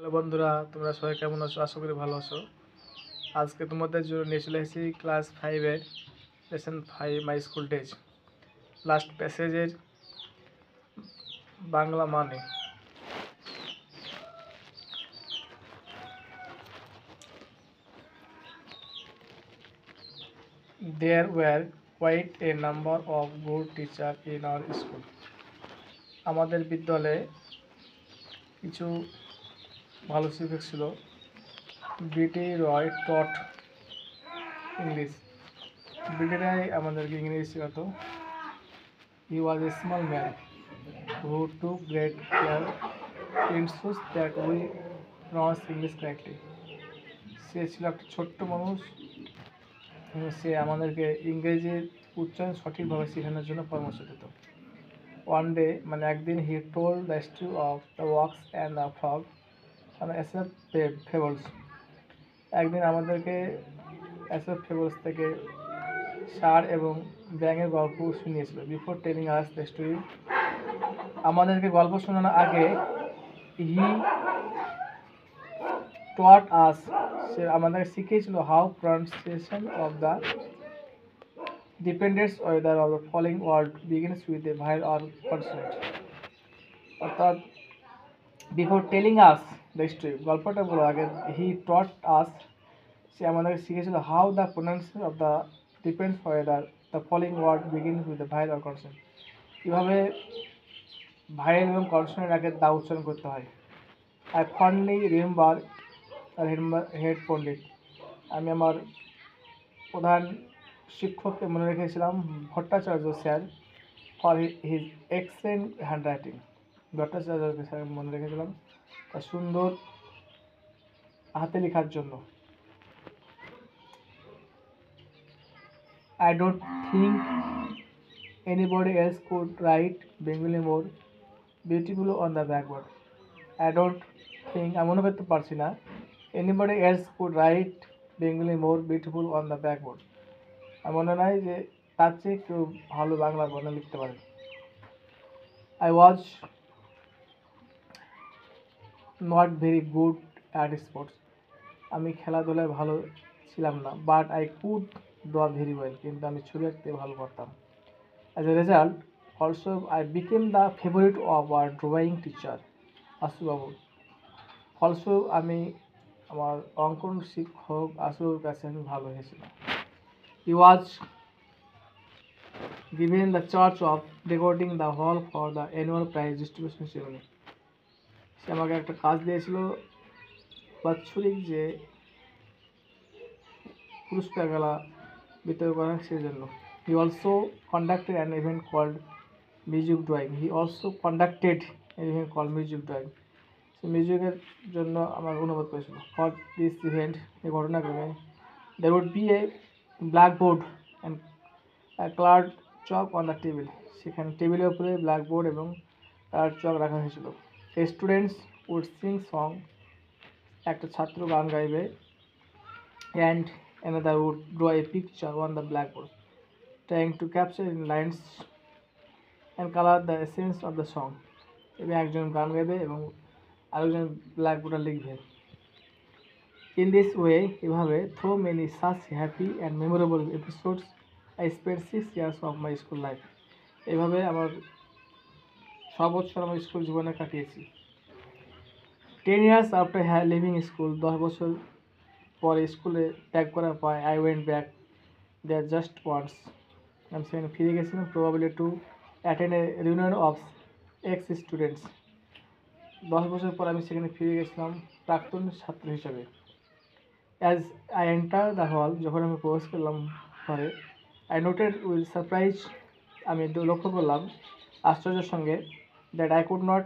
Hello বন্ধুরা, তোমরা সবাই কেমন আছো? আশা করি ভালো আছো। আজকে তোমাদের জন্য নিয়ে চলে এসেছি ক্লাস 5-এর lesson 5 my school days last প্যাসেজের বাংলা মানে। There were quite a number of good teachers in our school. আমাদের বিদ্যালয়ে কিছু ভালো শিক্ষক ছিল। বিটি রয় টট ইংলিশ। বিটি রায় আমাদেরকে ইংরেজি শেখাতো। He was a small man who took great care to ensure that we pronounce English correctly. সে ছিল একটা ছোট্ট মানুষ এবং সে আমাদেরকে ইংরেজির উচ্চারণ সঠিকভাবে শেখানোর জন্য পরামর্শ দিত। ওয়ান ডে মানে একদিন he told the story of the ox and the frog মানে এসএফ ফেবলস। একদিন আমাদেরকে এসএফ ফেবলস থেকে ষাঁড় এবং ব্যাঙের গল্প শুনিয়েছিল। Before telling us the story, আমাদেরকে গল্প শোনানোর আগে হি টট আস, সে আমাদেরকে শিখিয়েছিল how pronunciation of the dependents whether of the following word begins with a vowel or consonant. অর্থাৎ before telling us the story, গল্পটা বলো আগে, হি টট আস, সে আমাদেরকে শিখেছিল how the pronunciation of the depends whether the following word begins with a vowel or consonant, কীভাবে vowel এবং consonant আগে দা উচ্চারণ করতে হয়। I fondly remember head pandit, আমি আমার প্রধান শিক্ষককে মনে রেখেছিলাম Bhattacharya sir for his excellent hand writing. ভট্টাচার্যকে স্যার মনে রেখেছিলাম তার সুন্দর হাতে লেখার জন্য। I don't think anybody else could write Bengali more beautiful on the blackboard. I don't think, আমি মনে করতে পারছি না, anybody else could write Bengali more beautiful on the blackboard, আমার মনে নাই যে তার চেয়ে কেউ ভালো বাংলা বর্ণনা লিখতে পারে। I was not very good at sports, আমি খেলাধুলায় ভালো ছিলাম না, but I could draw very well, কিন্তু আমি ছবি আঁকতে ভালো করতাম। As a result also I became the favourite of our drawing teacher Ashubabu. ফলস্বরূপ আমি আমার অঙ্কন শিক্ষক আশুবাবুর কাছে আমি ভালো হয়েছিলাম। হি ওয়াজ given the charge of decorating the hall for the annual prize distribution ceremony. সে আমাকে একটা কাজ দিয়েছিল বাৎসরিক যে পুরস্কার গেলা বিতরণ করা সেই জন্য। He also conducted an event called music drawing. সে মিউজিকের জন্য আমার অনুবাদ করেছিল। ফর দিস ইভেন্ট, এই ঘটনাক্রমে there would be a blackboard and a colored chalk on the table, সেখানে টেবিলের উপরে ব্ল্যাকবোর্ড এবং কালার চক রাখা হয়েছিল। স্টুডেন্টস উড সিং সং, একটা ছাত্র গান গাইবে, and another would draw a picture on the blackboard trying to capture in lines and colour the essence of the song, এবং একজন গান গাইবে এবং আরেকজন ব্ল্যাকবোর্ডে লিখবে। ইন দিস ওয়ে, এভাবে through many such happy and memorable episodes I spent 6 years of my school life. এইভাবে আমার 6 বছর আমার স্কুল জীবনে কাটিয়েছি। 10 years after leaving school, 10 বছর পরে স্কুলে ত্যাগ করার পর I went back there just once. আমি সেখানে ফিরে গেছিলাম probably to attend a reunion of ex-students. 10 বছর পর আমি সেখানে ফিরে গেছিলাম প্রাক্তন ছাত্র হিসাবে। As I entered the hall, যখন আমি প্রবেশ করলাম ঘরে, I noted with surprise, আমি লক্ষ্য করলাম আশ্চর্যের সঙ্গে, that I could not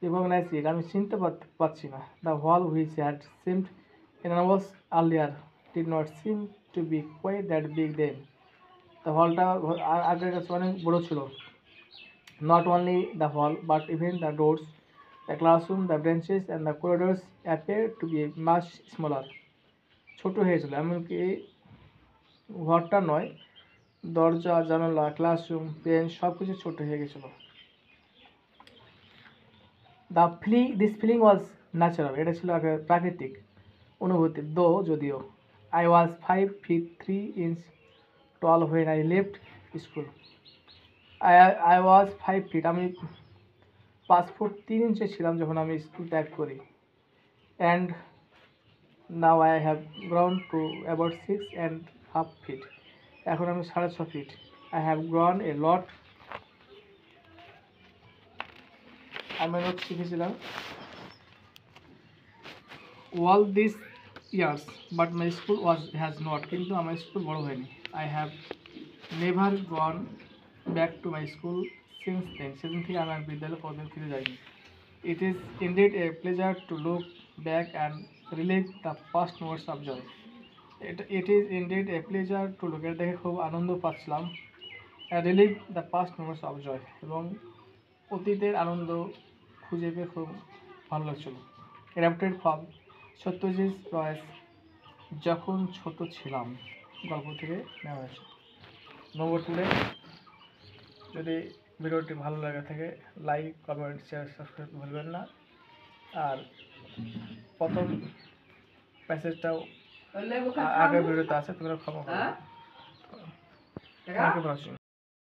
recognize it, আমি চিনতে পারছি না। The hall which had seemed enormous earlier did not seem to be quite that big then. The হলটা আগের কাছে অনেক বড় ছিল। Not only the hall, but even the doors, the classroom, the benches and the corridors appeared to be much smaller. ছোট হয়েছিল, এমনকি ঘরটা নয়, দরজা, জানালা, ক্লাসরুম, বেঞ্চ সব কিছু ছোট হয়ে গেছিল। This feeling was ন্যাচারাল, এটা ছিল আগে প্রাকৃতিক অনুভূতি, যদিও I was 5 feet 3 inches tall when I left school. I was 5 feet, আমি 5 ফুট 3 ইঞ্চি ছিলাম যখন আমি স্কুল ত্যাগ করি। And now I have grown to about 6.5 feet, এখন আমি 6.5 feet. I have grown a lot, আমি নোট শিখেছিলাম। All this years but my school has not, কিন্তু আমার স্কুল বড় হয়নি। I have never gone back to my school since then, সেদিন থেকে আমি আর বিদ্যালয়ে কোনোদিন ফিরে যাইনি। It is indeed a pleasure to look back and relive the past moments of Joy. It is indeed a pleasure to look, এটা দেখে খুব আনন্দ পাচ্ছিলাম। Relive the past moments of joy, এবং অতীতের আনন্দ খুঁজে পেয়ে খুব ভালো লাগছিল। অ্যাডাপ্টেড ফ্রম সত্যজিৎ রয়েস যখন ছোট ছিলাম গল্প থেকে নেওয়া হয়েছে। নম্বর 2, যদি ভিডিওটি ভালো লাগে থাকে লাইক, কমেন্ট, শেয়ার, সাবস্ক্রাইব ভুলবেন না। আর প্রথম প্যাসেজটাও আগের ভিডিওতে আছে, তোমরা ক্ষমা করবে। Thank you for watching.